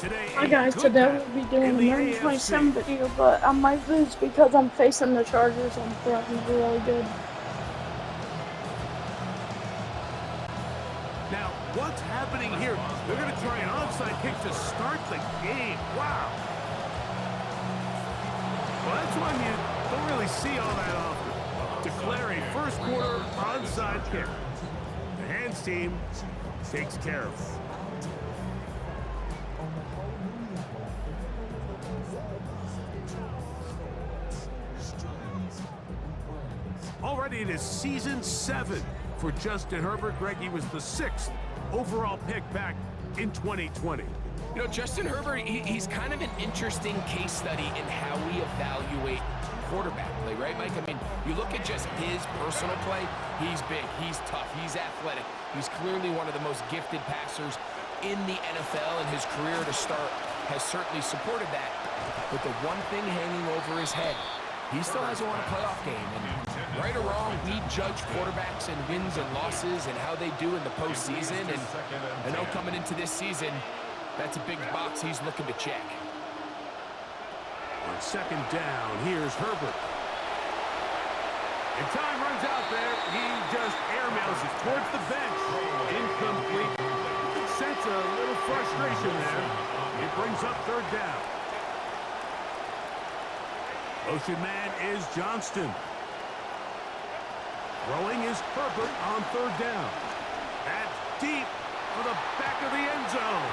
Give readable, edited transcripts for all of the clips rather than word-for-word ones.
Hi guys, today we'll be doing a Madden 27 video, but I might lose because I'm facing the Chargers and throwing really good. Now, what's happening here? They're going to try an onside kick to start the game. Wow. Well, that's one you don't really see all that often. Declare a first quarter onside kick. The hands team takes care of it. Already it is season 7 for Justin Herbert. Greg, he was the 6th overall pick back in 2020. You know, Justin Herbert, he's kind of an interesting case study in how we evaluate quarterback play, right, Mike? I mean, you look at just his personal play, he's big, he's tough, he's athletic. He's clearly one of the most gifted passers in the NFL, and his career to start has certainly supported that. But the one thing hanging over his head, he still hasn't won a playoff game. And right or wrong, we judge quarterbacks and wins and losses and how they do in the postseason. And I know coming into this season, that's a big box he's looking to check. On second down, here's Herbert. And time runs out there. He just airmails it towards the bench. Incomplete. Sense a little frustration there. It brings up third down. Motion man is Johnston. Throwing is Herbert on third down. That's deep for the back of the end zone.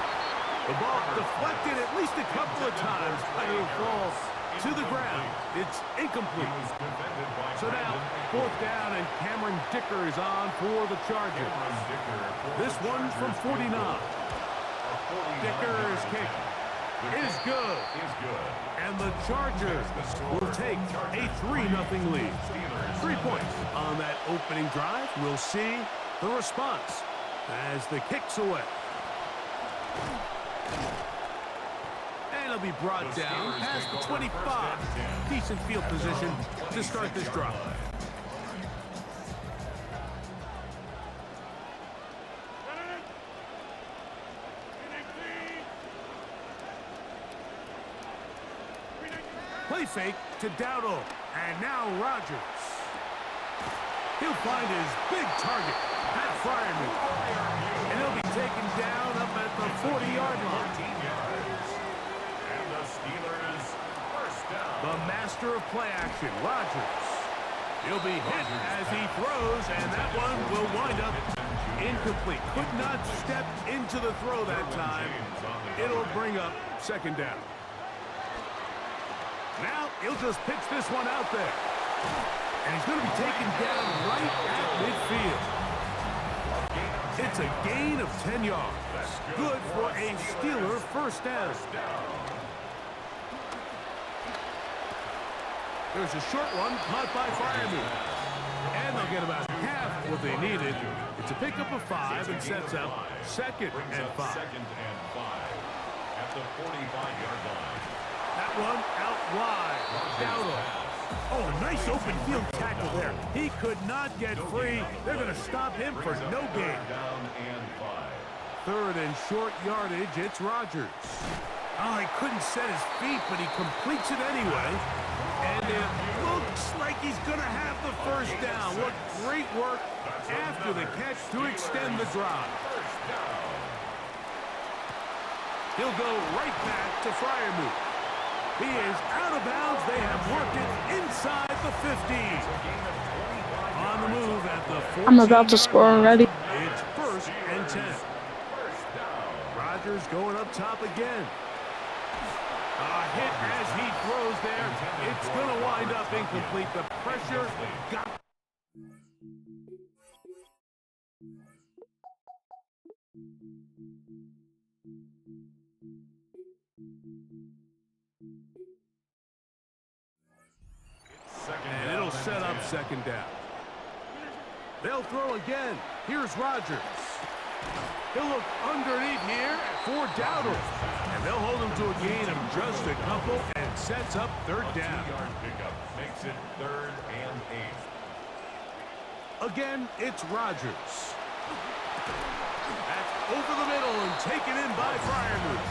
The ball deflected at least a couple of times, but it will fall to the ground. It's incomplete. So now, fourth down, and Cameron Dicker is on for the Chargers. This one's from 49. Dicker's kick is good. And the Chargers will take a 3-0 lead. 3 points on that opening drive. We'll see the response as the kick's away. And it'll be brought down past the 25. Decent field position to start this drive. Play fake to Dowdle. And now Rodgers. He'll find his big target, Pat Fryermuth. And he'll be taken down up at the 40-yard line. And the Steelers first down. The master of play action, Rodgers. He'll be hit as he throws, and that one will wind up incomplete. Could not step into the throw that time. It'll bring up second down. Now he'll just pitch this one out there. And he's going to be taken down right at midfield. It's a gain of 10 yards. Good for a Steeler first down. There's a short one caught by Fryermuth. And they'll get about half what they needed. It's a pickup of 5 and sets up second and 5. At the 45-yard line. That one out wide. Dowdle. Oh, nice open field tackle there. He could not get free. They're going to stop him for no gain. Third and short yardage, it's Rodgers. Oh, he couldn't set his feet, but he completes it anyway. And it looks like he's going to have the first down. What great work after the catch to extend the drive. He'll go right back to Fryermuth. He is out of bounds. They have worked it inside the 50. On the move at the 40. I'm about to score already. It's first and 10. Rodgers going up top again. A hit as he throws there. It's going to wind up incomplete. The pressure got... And it'll set up second down. They'll throw again. Here's Rodgers. He'll look underneath here for Dowdle. And they'll hold him to a gain of just a couple and sets up third down. Pickup makes it 3rd and 8. Again, it's Rodgers. That's over the middle and taken in by Fryermuth.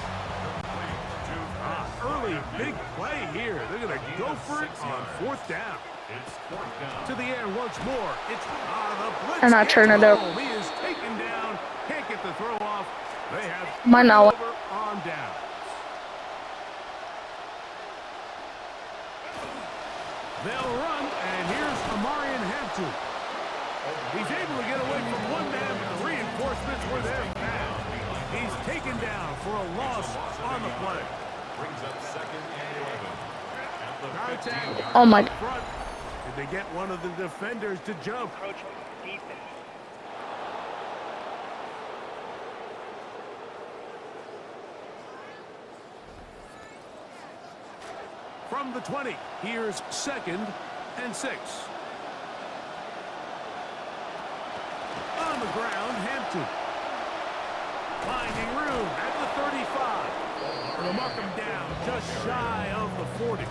big play here. They're going to go for it on 4th down. To the air once more. It's the blitz. And I turn it over. He is taken down. Can't get the throw off. They have Mine now. over on down. They'll run, and here's Amarian Hampton. He's able to get away from one man, but the reinforcements were there fast. He's taken down for a loss on the play. Brings up 2nd and 11. Contact. Oh my. Front. Did they get one of the defenders to jump? From the 20, here's 2nd and 6. On the ground, Hampton. Finding room at the 35. They'll mark him down just shy of the 40.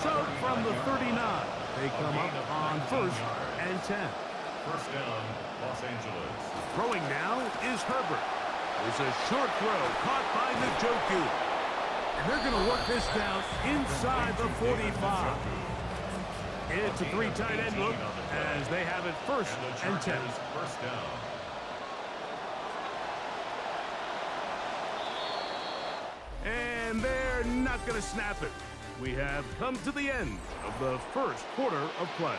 So from the 39, they come up on 1st and 10. 1st down, Los Angeles. Throwing now is Herbert. There's a short throw caught by Njoku. And they're going to work this down inside the 45. It's a 3 tight end look as they have it 1st and 10. 1st down. And they're not going to snap it. We have come to the end of the 1st quarter of play.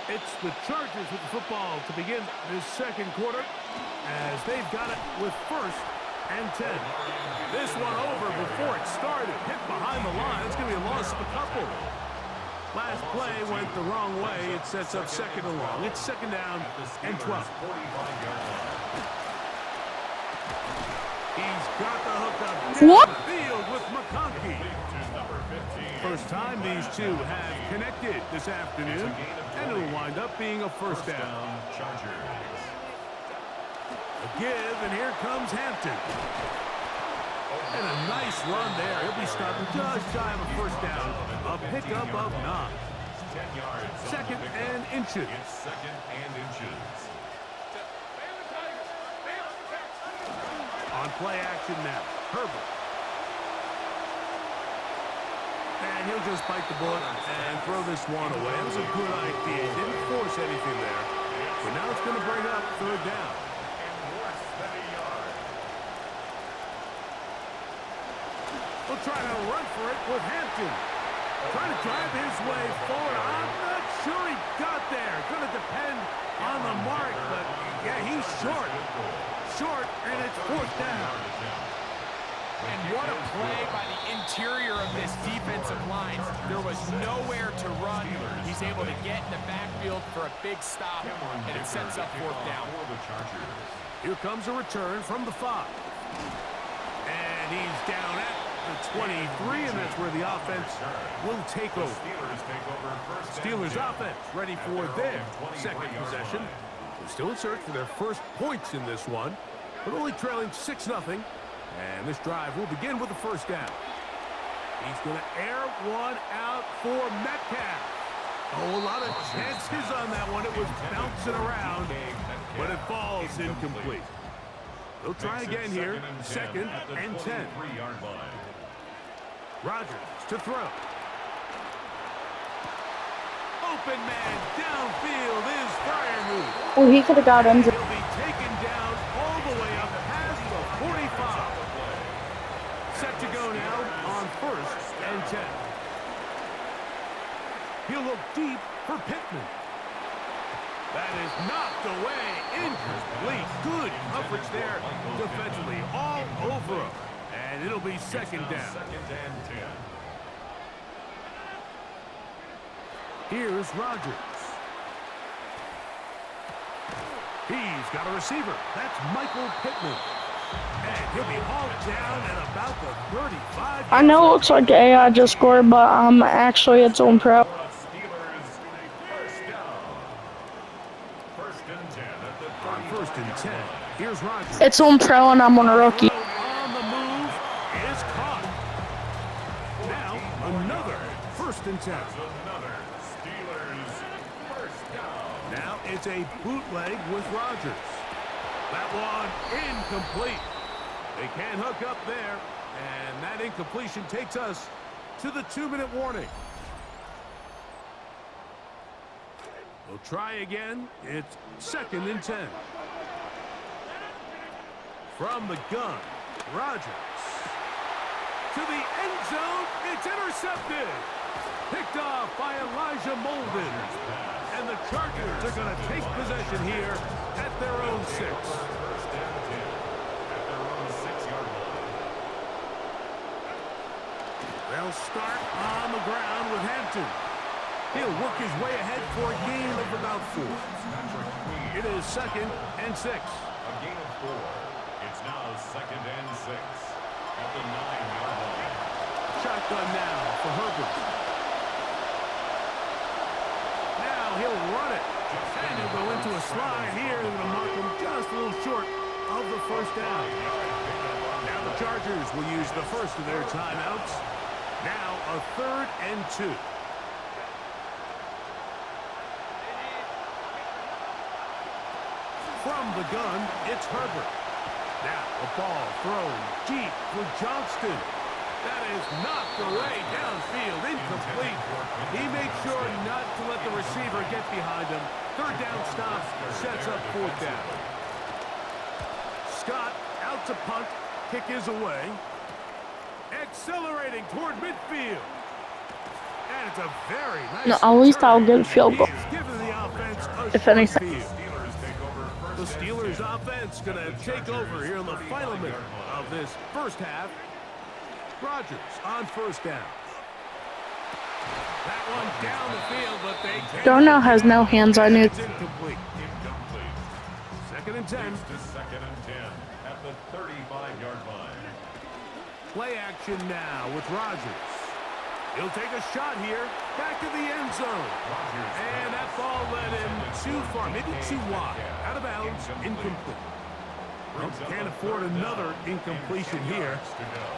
It's the Chargers with the football to begin this 2nd quarter as they've got it with 1st and 10. This one over before it started. Hit behind the line. It's going to be a loss of a couple. Last play went the wrong way. It sets up 2nd and long. It's 2nd down and 12. He's got the hook up. What? Field with McConkey. First time these two have connected this afternoon, and it'll wind up being a 1st down. A give, and here comes Hampton. And a nice run there. He'll be stopped just shy of a 1st down. A pickup of 9. 10 yards. 2nd and inches. It's 2nd and inches. On play action now, Herbert. And he'll just bite the bullet and throw this one away. It was a good idea. Didn't force anything there. But now it's going to bring up 3rd down. We'll try to run for it with Hampton. Trying to drive his way forward. I'm not sure he got there. Going to depend on the mark, but yeah, he's short. Short, and it's 4th down. And what a play by the interior of this defensive line. There was nowhere to run. He's able to get in the backfield for a big stop, and it sets up 4th down. Here comes a return from the 5. And he's down at the 23, and that's where the offense will take over. Steelers offense ready for their 2nd possession. They're still in search for their 1st points in this one, but only trailing 6-0. And this drive will begin with the 1st down. He's going to air one out for Metcalf. Oh, a lot of chances on that one. It was bouncing around, but it falls incomplete. They'll try again here. 2nd and 10. Rodgers to throw. Open man downfield is Freiermuth. Oh, he could have got him. He'll be taken down all the way up past the 45. Set to go now on 1st and 10. He'll look deep for Pittman. That is knocked away. Incomplete. Good coverage there defensively. All over him. And it'll be 2nd down. 2nd and 10. Here's Rodgers. He's got a receiver. That's Michael Pittman. And he'll be hauled down at about the 35. I know it looks like AI just scored, but actually it's on pro. Steelers 1st down. 1st and 10 at the On 1st and 10. Here's Rodgers. It's on pro and I'm on a rookie. On the move is caught. Now another 1st and 10. Another Steelers 1st down. Now it's a bootleg with Rodgers. That one incomplete. They can't hook up there. And that incompletion takes us to the 2-minute warning. We'll try again. It's 2nd and 10. From the gun, Rodgers. To the end zone, it's intercepted. Picked off by Elijah Molden. And the Chargers are going to take possession here at their own 6. They'll start on the ground with Hampton. He'll work his way ahead for a gain of about 4. It is 2nd and 6. A gain of 4. It's now 2nd and 6 at the 9-yard line. Shotgun now for Herbert. Now he'll run it. And he'll go into a slide here. They're going to mark him just a little short of the first down. Now the Chargers will use the first of their timeouts. Now a 3rd and 2. From the gun, it's Herbert. Now a ball thrown deep for Johnston. That is knocked away downfield, incomplete. He made sure not to let the receiver get behind him. 3rd down stop sets up 4th down. Scott out to punt. Kick is away. Accelerating toward midfield. And it's a very nice No, at least I'll get a field goal. If anything. The Steelers offense going to take over here in the final minute of this first half. Rodgers on 1st down. That one down the field, but they Darnell has no hands on it. It's incomplete. 2nd and 10. To 2nd and 10 at the 35-yard line. Play action now with Rodgers. He'll take a shot here. Back to the end zone. And that ball led him too far, maybe too wide. Out of bounds, incomplete. Well, can't afford another incompletion here.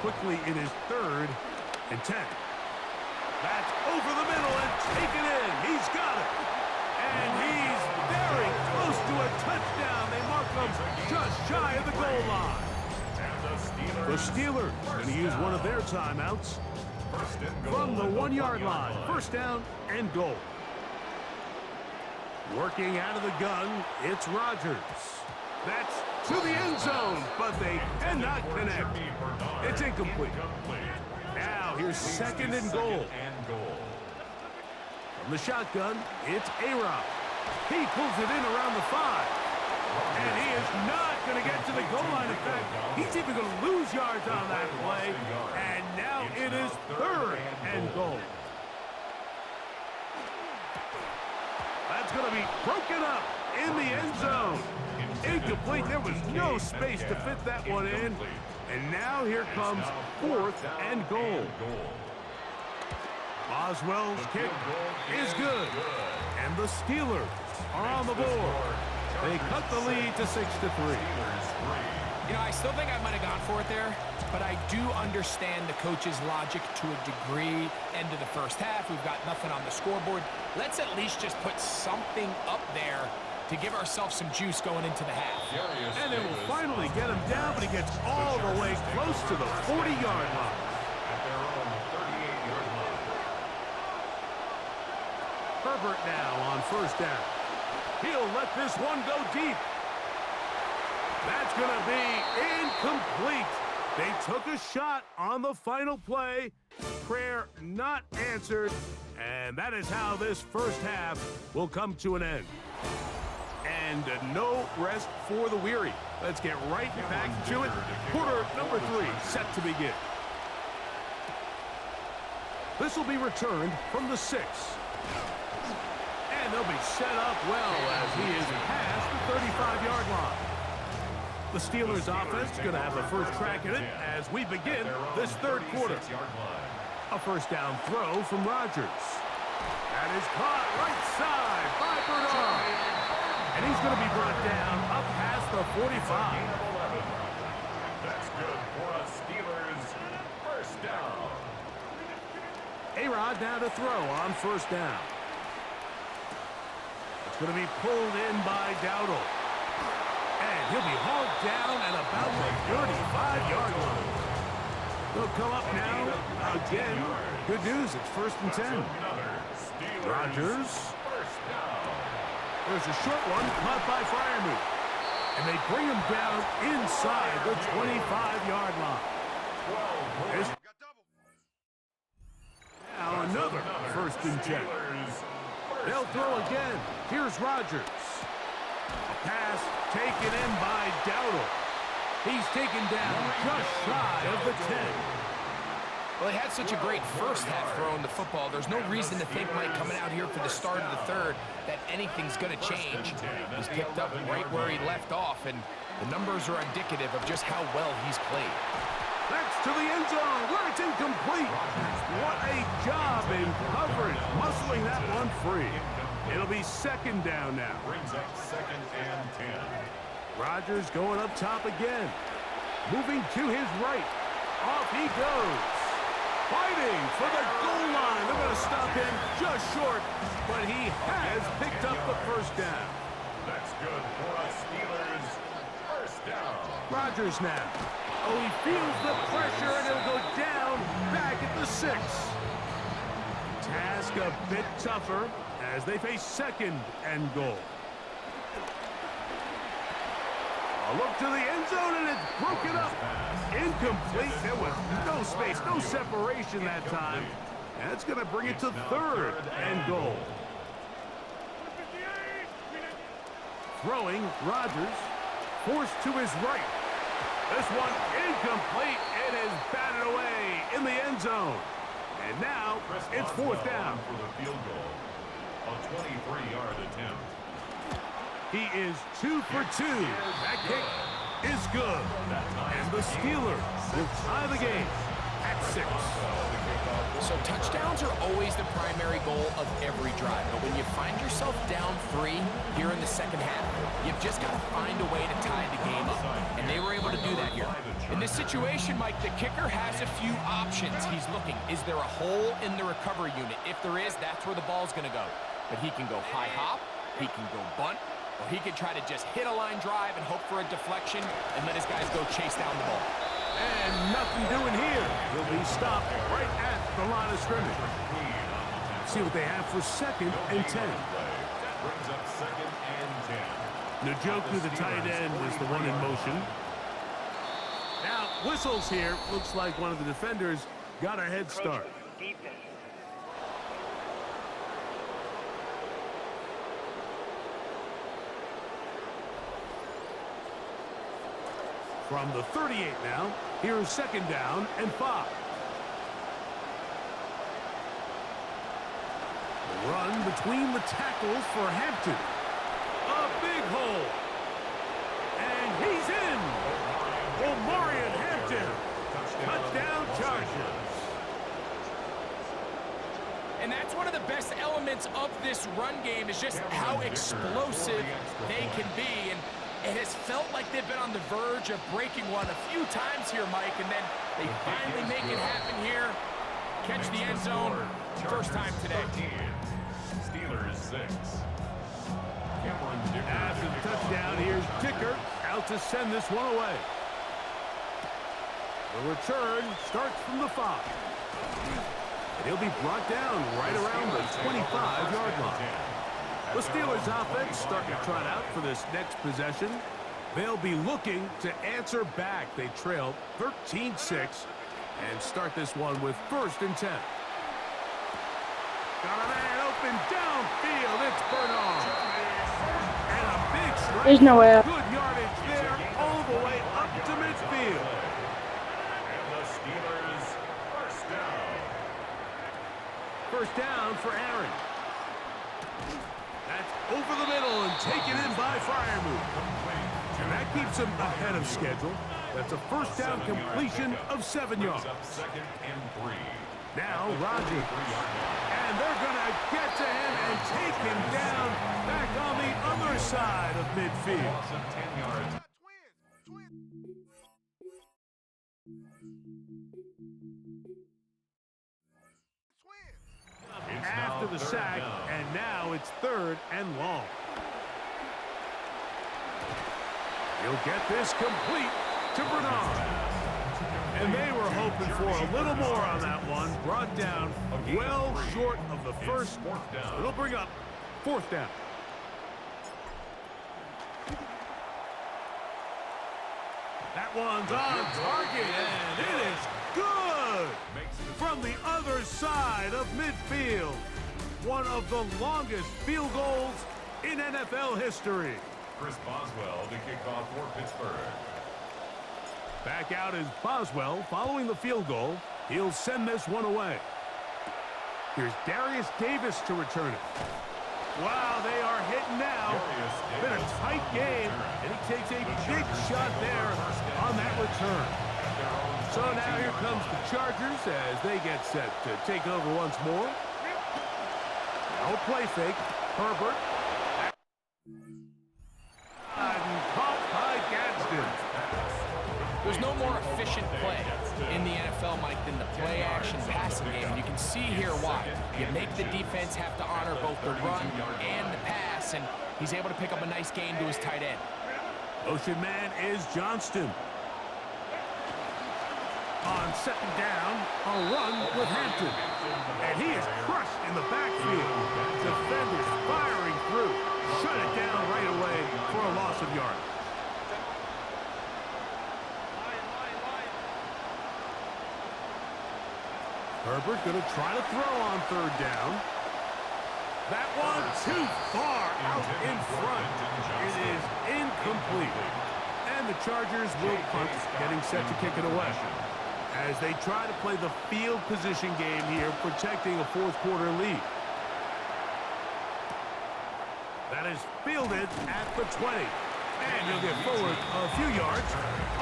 Quickly, it is 3rd and 10. That's over the middle and taken in. He's got it. And he's very close to a touchdown. They mark him just shy of the goal line. The Steelers going to use one of their timeouts from the 1-yard line. 1st down and goal. Working out of the gun, it's Rodgers. That's to the end zone, but they cannot connect. It's incomplete. Now here's 2nd and goal. From the shotgun, it's A-Rod. He pulls it in around the 5. And he is not going to get to the goal line. In fact, he's even going to lose yards on that play. And now it is 3rd and goal. That's going to be broken up in the end zone. Incomplete. There was no space to fit that one in. And now here comes 4th and goal. Boswell's kick is good. And the Steelers are on the board. They cut the lead to 6-3. You know, I still think I might have gone for it there, but I do understand the coach's logic to a degree. End of the first half, we've got nothing on the scoreboard. Let's at least just put something up there to give ourselves some juice going into the half. And it will finally get him down, but he gets all the way close to the 40-yard line. At their own 38-yard line. Herbert now on 1st down. He'll let this one go deep. That's going to be incomplete. They took a shot on the final play. Prayer not answered. And that is how this first half will come to an end. And no rest for the weary. Let's get right back to it. Quarter number 3 set to begin. This will be returned from the 6. And they'll be set up well as he is past the 35-yard line. The Steelers offense is going to have the first crack at it as we begin this 3rd quarter. A 1st down throw from Rodgers. That is caught right side by Bernard. And he's going to be brought down up past the 45. That's good for a Steelers 1st down. A-Rod now to throw on 1st down. It's going to be pulled in by Dowdle. And he'll be hauled down at about the 35-yard line. They'll come up now again. Good news, it's 1st and 10. Rodgers. There's a short one caught by Freiermuth. And they bring him down inside the 25-yard line. Now another 1st and 10. They'll throw again. Here's Rodgers. A pass taken in by Dowdle. He's taken down just shy of the 10. Well, he had such a great first half throwing the football. There's no reason to think, Mike, coming out here for the start of the third, that anything's going to change. He's picked up right where he left off, and the numbers are indicative of just how well he's played. That's to the end zone, where it's incomplete. What a job in coverage, muscling that one free. It'll be 2nd down now. Brings up 2nd and 10. Rodgers going up top again. Moving to his right. Off he goes. Fighting for the goal line. They're going to stop him just short, but he has picked up the 1st down. That's good for us Steelers. 1st down. Rodgers now. Oh, he feels the pressure, and he'll go down back at the 6. Task a bit tougher as they face 2nd and goal. A look to the end zone, and it's broken up. Incomplete. There was no space, no separation that time. And it's going to bring it to 3rd and goal. Throwing, Rodgers. Forced to his right. This one incomplete. It is batted away in the end zone. And now it's 4th down. For the field goal. A 23-yard attempt. He is 2 for 2. That kick is good. And the Steelers will tie the game at 6. So touchdowns are always the primary goal of every drive. But when you find yourself down 3 here in the 2nd half, you've just got to find a way to tie the game up. And they were able to do that here. In this situation, Mike, the kicker has a few options. He's looking. Is there a hole in the recovery unit? If there is, that's where the ball's going to go. But he can go high hop, he can go bunt, or he can try to just hit a line drive and hope for a deflection and let his guys go chase down the ball. And nothing doing here. He'll be stopped right at the line of scrimmage. See what they have for 2nd and 10. Brings up 2nd and 10. Njoku, the tight end, is the one in motion. Now, whistles here. Looks like one of the defenders got a head start. From the 38 now, here's 2nd down and 5. Run between the tackles for Hampton. A big hole. And he's in. Omarion Hampton. Touchdown Chargers. And that's one of the best elements of this run game is just how explosive they can be. And it has felt like they've been on the verge of breaking one a few times here, Mike, and then they finally make it happen here. Catch the end zone, 1st time today. Steelers 6. After the touchdown, here's Dicker out to send this one away. The return starts from the 5. And he'll be brought down right around the 25-yard line. The Steelers offense starting to trot out for this next possession. They'll be looking to answer back. They trail 13-6 and start this one with 1st and 10. Got a man open downfield. It's Bernard. And a big strike. There's no way. Good yardage there all the way up to midfield. And the Steelers 1st down. 1st down for Aaron. That's over the middle and taken in by Freiermuth. And that keeps him ahead of schedule. That's a 1st down completion of 7 yards. Up 2nd and 3. Now Rodgers. And they're going to get to him and take him down back on the other side of midfield. Loss of 10 yards. After the sack, and now it's 3rd and long. He'll get this complete to Bernard. And they were hoping for a little more on that one. Brought down well short of the first. So it'll bring up fourth down. That one's on target, and it is good from the other side of midfield. One of the longest field goals in NFL history. Chris Boswell to kick off for Pittsburgh. Back out is Boswell following the field goal. He'll send this one away. Here's Darius Davis to return it. Wow, they are hitting now. Been a tight game, and he takes a big shot there on that return. So now here comes the Chargers as they get set to take over once more. No play fake. Herbert. And caught by Gadsden. There's no more efficient play in the NFL, Mike, than the play-action passing game. And you can see here why. You make the defense have to honor both the run and the pass, and he's able to pick up a nice gain to his tight end. Motion man is Johnston. On second down, a run with Hampton. And he is crushed in the backfield. Defenders firing through. Shut it down right away for a loss of yardage. Herbert going to try to throw on third down. That one too far out in front. It is incomplete. And the Chargers will punt, getting set to kick it away. As they try to play the field position game here, protecting a fourth quarter lead. That is fielded at the 20. And he'll get forward a few yards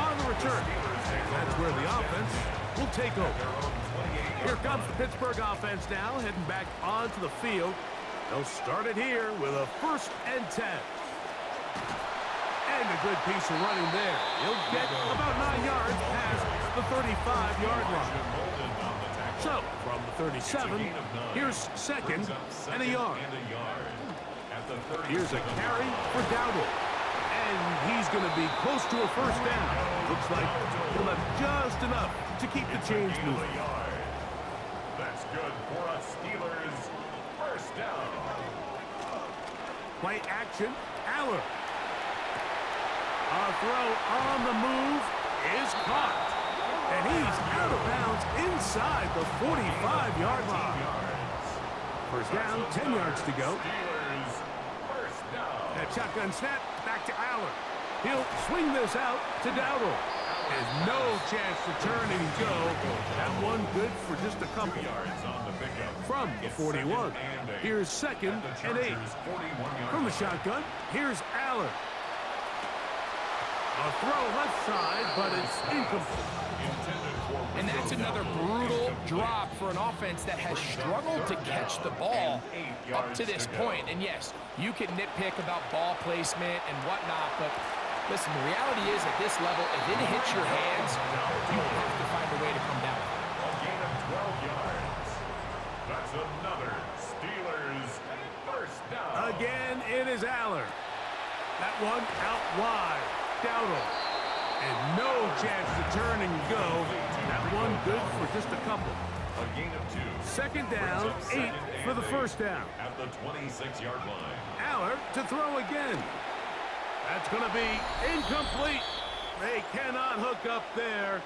on the return. And that's where the offense will take over. Here comes the Pittsburgh offense now, heading back onto the field. They'll start it here with a 1st and 10. And a good piece of running there. He'll get about 9 yards past the 35-yard line. So, from the 37, here's second and a yard. Here's a carry for Dowdle. And he's going to be close to a first down. Looks like he'll have just enough to keep the chains moving. That's good for a Steelers first down. Play action, Aller. A throw on the move is caught. And he's out of bounds inside the 45-yard line. First down, 10 yards to go. Steelers first down. That shotgun snap, back to Aller. He'll swing this out to Dowdle. And no chance to turn and go. That one good for just a couple yards on the pickup. From the 41. Here's second and 8. From the shotgun, here's Aller. A throw left side, but it's incomplete. And that's another brutal drop for an offense that has struggled to catch the ball up to this point. And yes, you can nitpick about ball placement and whatnot, but listen, the reality is at this level, if it hits your hands, you have to find a way to come down. A gain of 12 yards. That's another Steelers first down. Again, it is Aller. That one out wide. Dowdle. And no chance to turn and go. That one good for just a couple. A gain of 2. Second down, 8 for the first down. At the 26-yard line. Aller to throw again. That's going to be incomplete. They cannot hook up there.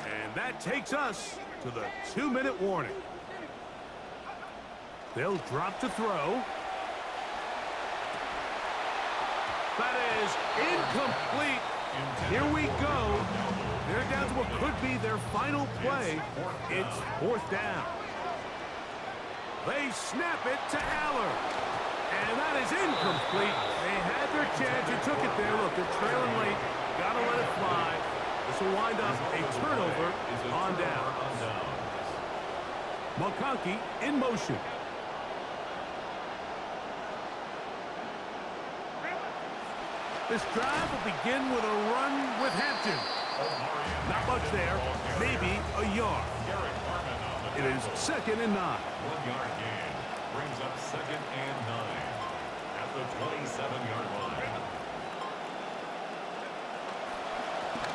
And that takes us to the 2-minute warning. They'll drop to throw. That is incomplete. Here we go. They're down to what could be their final play. It's fourth down. They snap it to Aller. And that is incomplete. They had their chance. You took it there. Look, they're trailing late. Got to let it fly. This will wind up a turnover on down. McConkey in motion. This drive will begin with a run with Hampton. Not much there. Maybe a yard. It is second and 9. 1-yard gain brings up second and 9 at the 27-yard line.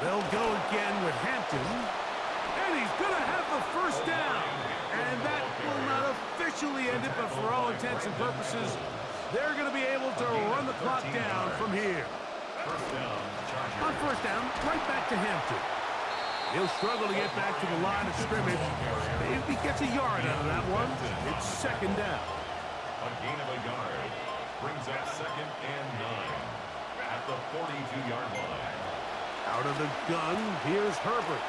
They'll go again with Hampton. And he's going to have the first down. And that will not officially end it, but for all intents and purposes, they're going to be able to run the clock down from here. On first down, right back to Hampton. He'll struggle to get back to the line of scrimmage. Maybe he gets a yard out of that one. It's second down. A gain of a yard brings up 2nd and 9 at the 42-yard line. Out of the gun, here's Herbert.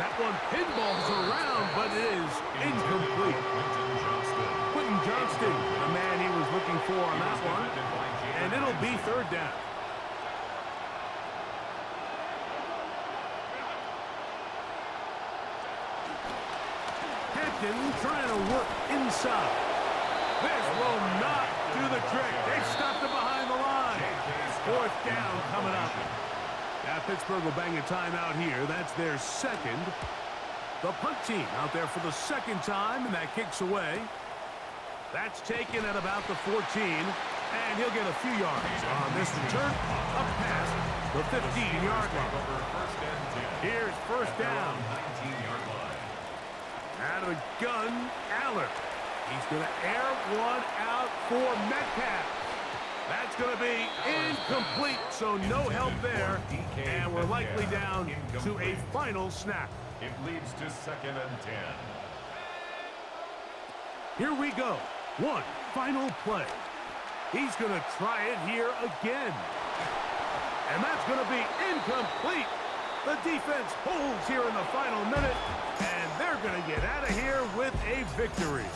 That one pinballs around, but it is incomplete. Quentin Johnston, the man he was looking for on that one. And it'll be third down. Hampton trying to work inside. This will not do the trick. They've stopped it behind the line. Fourth down coming up. Now Pittsburgh will bang a timeout here. That's their second. The punt team out there for the second time, and that kicks away. That's taken at about the 14, and he'll get a few yards on this return. Up past the 15-yard line. Here's first down. 19-yard line. Out of the gun, Aller. He's going to air one out for Metcalf. That's going to be incomplete, so no help there. And we're likely down to a final snap. It leads to 2nd and 10. Here we go. One final play. He's going to try it here again. And that's going to be incomplete. The defense holds here in the final minute, and they're going to get out of here with a victory.